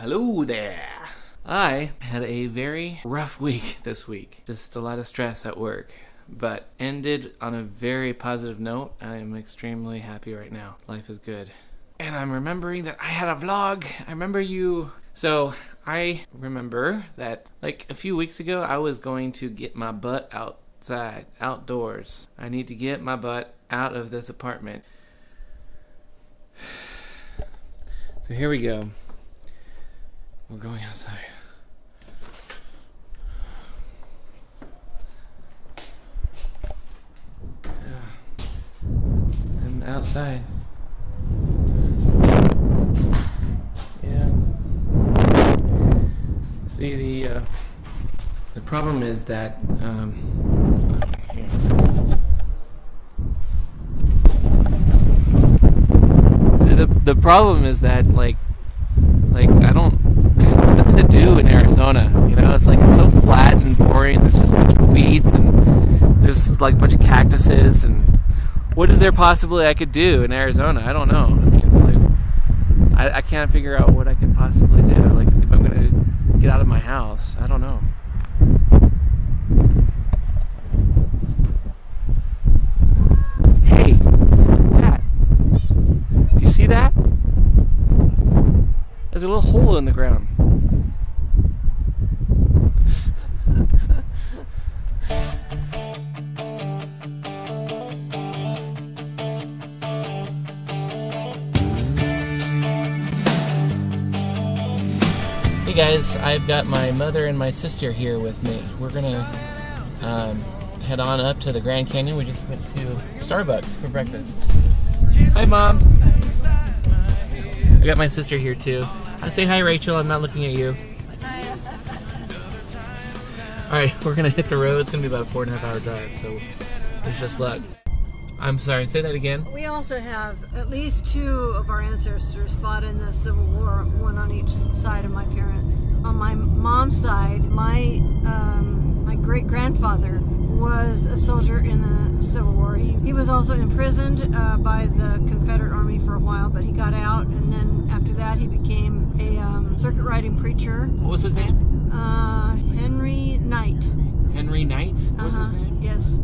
Hello there. I had a very rough week this week. Just a lot of stress at work, but ended on a very positive note. I am extremely happy right now. Life is good. And I'm remembering that I had a vlog. So I remember that like a few weeks ago, I was going to get my butt outdoors. I need to get my butt out of this apartment. So here we go. We're going outside. I'm outside. Yeah. See, the problem is that the problem is that like I have nothing to do in Arizona. You know, it's so flat and boring. There's just a bunch of weeds and there's like a bunch of cactuses, and what is there possibly I could do in Arizona? I don't know. I mean, it's I can't figure out what I could possibly do. Like if I'm gonna get out of my house, I don't know. Hey, that. Do you see that? There's a little hole in the ground. Hey guys, I've got my mother and my sister here with me. We're gonna head on up to the Grand Canyon. We just went to Starbucks for breakfast. Hi, Mom. I got my sister here too. Say hi, Rachel. I'm not looking at you. Hi. Alright, we're gonna hit the road. It's gonna be about a 4.5 hour drive, so there's just luck. I'm sorry, say that again. We also have at least 2 of our ancestors fought in the Civil War, one on each side of my parents. On my mom's side, my great-grandfather was a soldier in the Civil War. He was also imprisoned by the Confederate Army for a while, but he got out, and then after that he became a circuit riding preacher. What was his name? Henry Knight. Henry Knight was his name? Yes.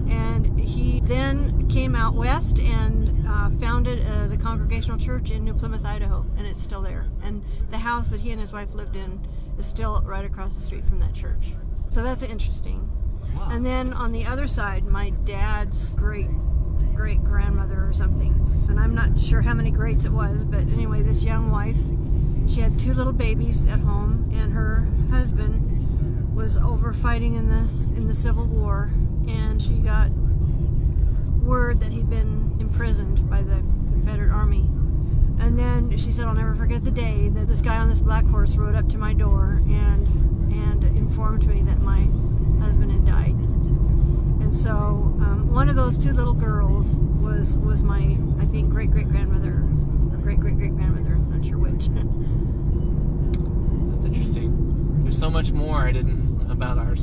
And he then came out west and founded the Congregational Church in New Plymouth, Idaho, and it's still there. And the house that he and his wife lived in is still right across the street from that church. So that's interesting. Wow. And then on the other side, my dad's great-grandmother or something, and I'm not sure how many greats it was, but anyway, this young wife, she had 2 little babies at home, and her husband was over fighting in the Civil War, and she got word that he'd been imprisoned by the Confederate Army. And then she said, I'll never forget the day that this guy on this black horse rode up to my door and informed me that my husband had died. And so one of those 2 little girls was my, I think, great-great-grandmother, or great-great-great-grandmother, I'm not sure which. That's interesting. There's so much more I didn't about our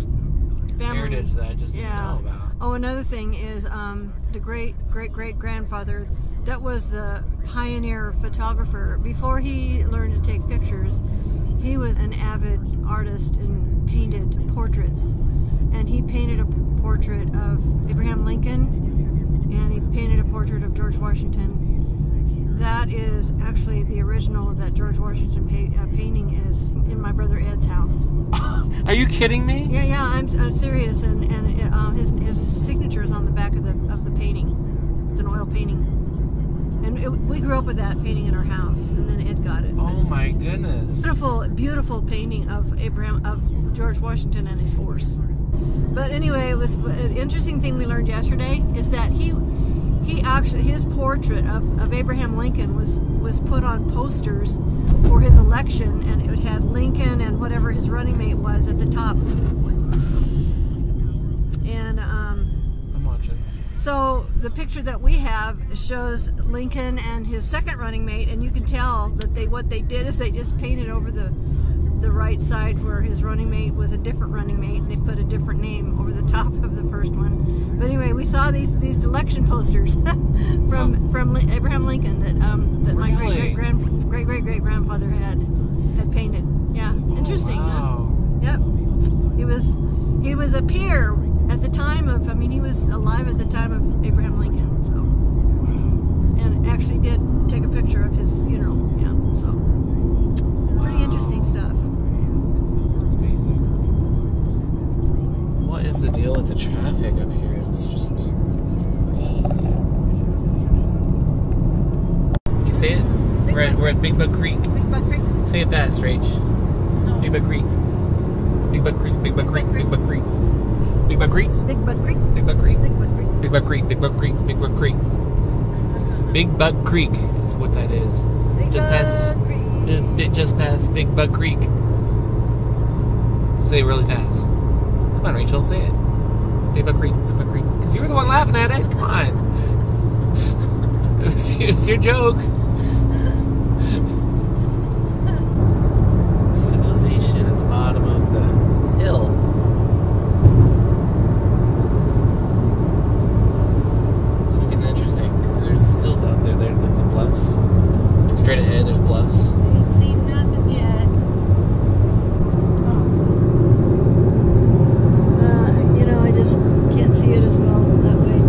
heritage that I just didn't know about. Oh, another thing is the great-great-great-grandfather, that was the pioneer photographer. Before he learned to take pictures, he was an avid artist and painted portraits. And he painted a portrait of Abraham Lincoln, and he painted a portrait of George Washington. That is actually the original of that George Washington painting is in my brother Ed's house. Are you kidding me? Yeah, I'm serious, and his signature is on the back of the painting. It's an oil painting, and we grew up with that painting in our house, and then Ed got it. Oh my goodness! Beautiful painting of George Washington and his horse. But anyway, it was an interesting thing we learned yesterday is that he actually, his portrait of Abraham Lincoln was put on posters for his election, and it had Lincoln and whatever his running mate was at the top. And I'm watching. so the picture that we have shows Lincoln and his second running mate, and you can tell that what they did is they just painted over the right side where his running mate was a different running mate, and they put a different name over the top of the first one. But anyway, we saw these election posters from Abraham Lincoln that my great great grandfather had painted. was a peer at the time of, I mean, he was alive at the time of Abraham Lincoln, so. And actually did take a picture of his funeral, yeah, so. Pretty interesting stuff. That's amazing. What is the deal with the traffic up here? It's just crazy. You say it? We're at Big Bug Creek. Big Bug Creek? Say it fast, Rach. Big Bug Creek. Big Bug Creek. Big Bug Creek. Big Bug Creek. Big Bug Creek. Big Bug Creek. Big Bug Creek. Big Bug Creek. Big Bug Creek. Big Bug Creek. Big Bug Creek. Big Bug Creek is what that is. Just past. It just passed Big Bug Creek. Say it really fast. Come on, Rachel, say it. Big Bug Creek. Big Bug Creek. Because you were the one laughing at it. Come on. It was your joke. Civilization at the bottom of the hill. It's getting interesting because there's hills out there. There's like the bluffs. And straight ahead, there's bluffs. Ain't seen nothing yet. You know, I just can't see it as well that way.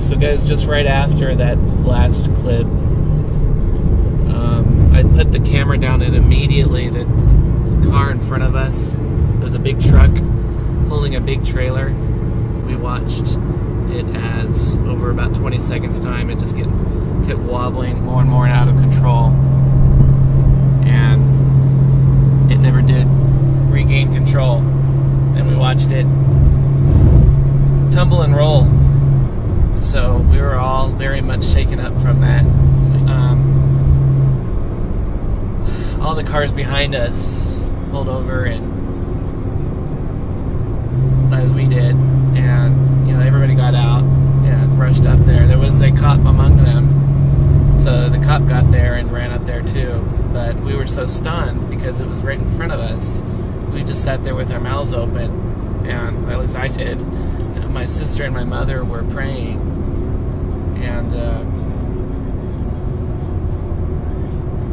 So guys, just right after that last clip, I put the camera down and immediately the car in front of us, there was a big truck pulling a big trailer. We watched it as over about 20 seconds time, it just kept wobbling more and more and out of control. And it never did regain control. And we watched it tumble and roll. So we were all very much shaken up from that. All the cars behind us pulled over, and as we did, and you know, everybody got out and rushed up there. There was a cop among them, so the cop got there and ran up there too. But we were so stunned because it was right in front of us. We just sat there with our mouths open, and at least I did. My sister and my mother were praying, and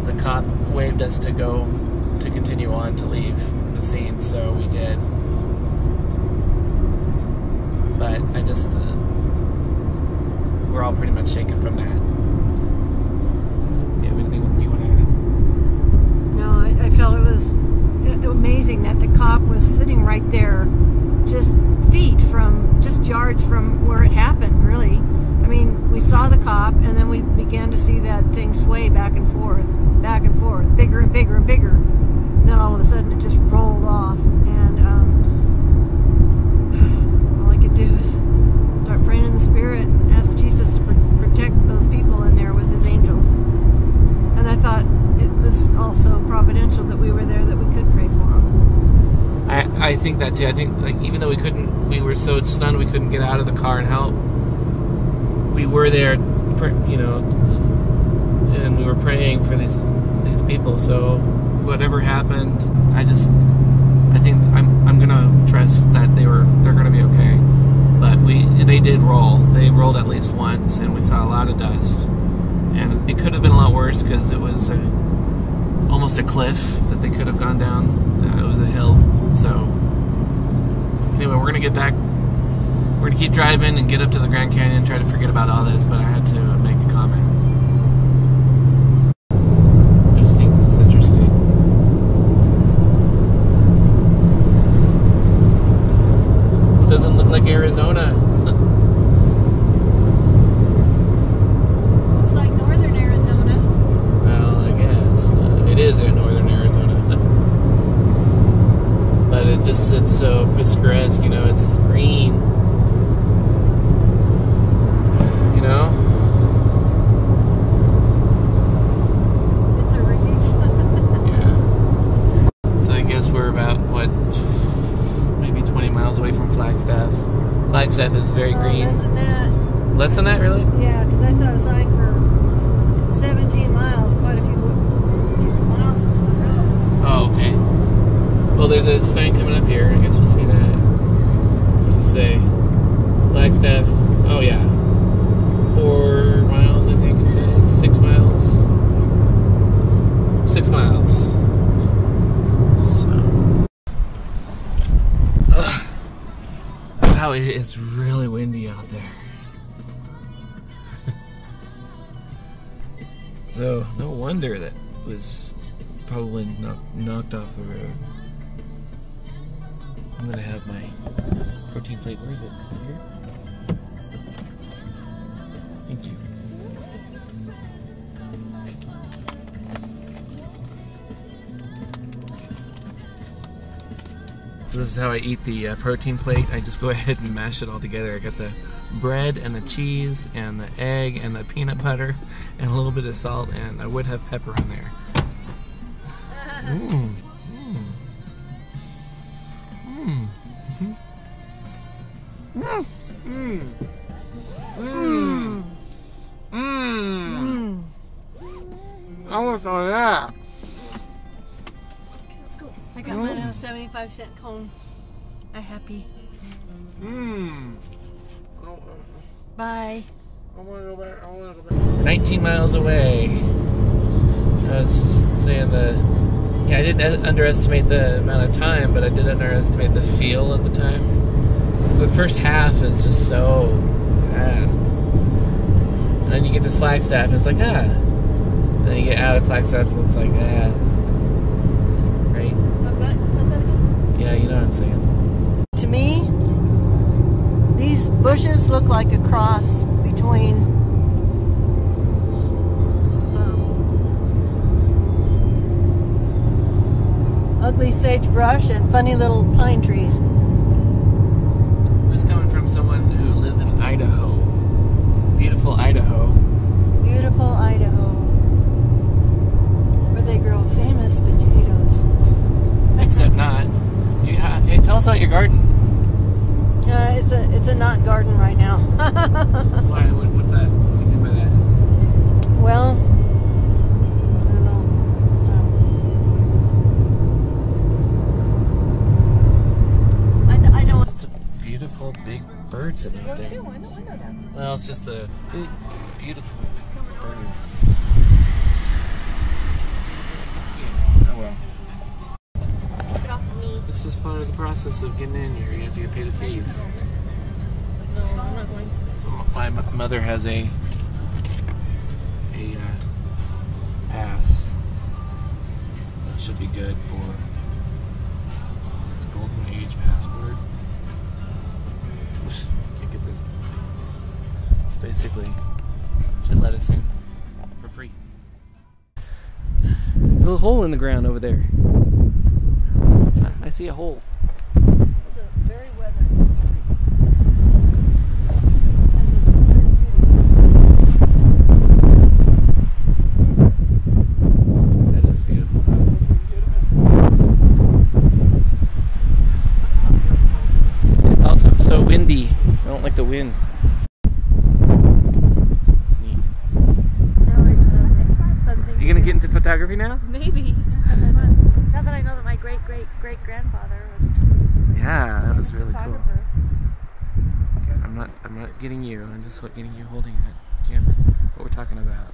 the cop waved us to continue on, to leave the scene, so we did. But I just, we're all pretty much shaken from that. Yeah, anything you want to add? No, I felt it was amazing that the cop was sitting right there, just yards from where it happened, really. I mean, we saw the cop, and then we began to see that thing sway back and forth, bigger and bigger and bigger. Then all of a sudden it just rolled off, and all I could do is start praying in the Spirit and ask Jesus to protect those people in there with His angels. And I thought it was also providential that we were there, that we could pray for them. I think that too. I think, like, even though we were so stunned we couldn't get out of the car and help, we were there, you know, and we were praying for these people. So whatever happened, I think I'm gonna trust that they're gonna be okay. But they did roll. They rolled at least once, and we saw a lot of dust. And it could have been a lot worse because it was almost a cliff that they could have gone down. It was a hill. So anyway, we're gonna get back. We're gonna keep driving and get up to the Grand Canyon and try to forget about all this. But I had to make a comment. I just think this is interesting. This doesn't look like Arizona. Looks like northern Arizona. Well, I guess it is in northern Arizona. But it's so picturesque, you know, it's green, you know? It's a relief. Yeah. So I guess we're about, maybe 20 miles away from Flagstaff. Flagstaff is very green. Less than that. Less than that, really? Yeah, because I saw a sign for 17 miles, quite a few miles from the road. Oh, okay. Well, there's a sign coming up here. I guess we'll see that. What does it say? Flagstaff Wow, it is really windy out there. So, no wonder that was probably knocked off the road. I'm gonna have my protein plate. Where is it? Here? Thank you. This is how I eat the protein plate. I just go ahead and mash it all together. I got the bread and the cheese and the egg and the peanut butter and a little bit of salt, and I would have pepper on there. Mmm. Mmm. Mmm. Mmm. Mmm. Mmm. I want some of that. Let's go. I got mine on a 75-cent cone. I'm happy. Mmm. Bye. I want to go back. 19 miles away. I was just saying I didn't underestimate the amount of time, but I did underestimate the feel of the time. The first half is just so, And then you get to Flagstaff and it's like, And then you get out of Flagstaff and it's like, Right? How's that again? Yeah, you know what I'm saying. To me, these bushes look like a cross between ugly sagebrush and funny little pine trees. This is coming from someone who lives in Idaho. Beautiful Idaho. Beautiful Idaho. Where they grow famous potatoes. Except not. Hey, tell us about your garden. It's a not garden right now. Why? What's that? What do you mean by that? Well, I don't know. I don't. It's a beautiful big bird sitting out there. Well, it's just a big, beautiful bird. Oh well. Keep it off of me. This is part of the process of getting in here. You have to get paid the fees. No, I'm not going to. My mother has a pass. That should be good for this Golden Age passport. Can't get this. It's basically should let us in for free. There's a little hole in the ground over there. I see a hole. It's a very weathered. That is beautiful. It's also so windy. I don't like the wind. It's neat. You gonna get into photography now? Maybe. Now that I know that my great-great-great-grandfather was Yeah, that was a really cool. photographer. I'm not getting you. I'm just getting you holding that camera. What we're talking about.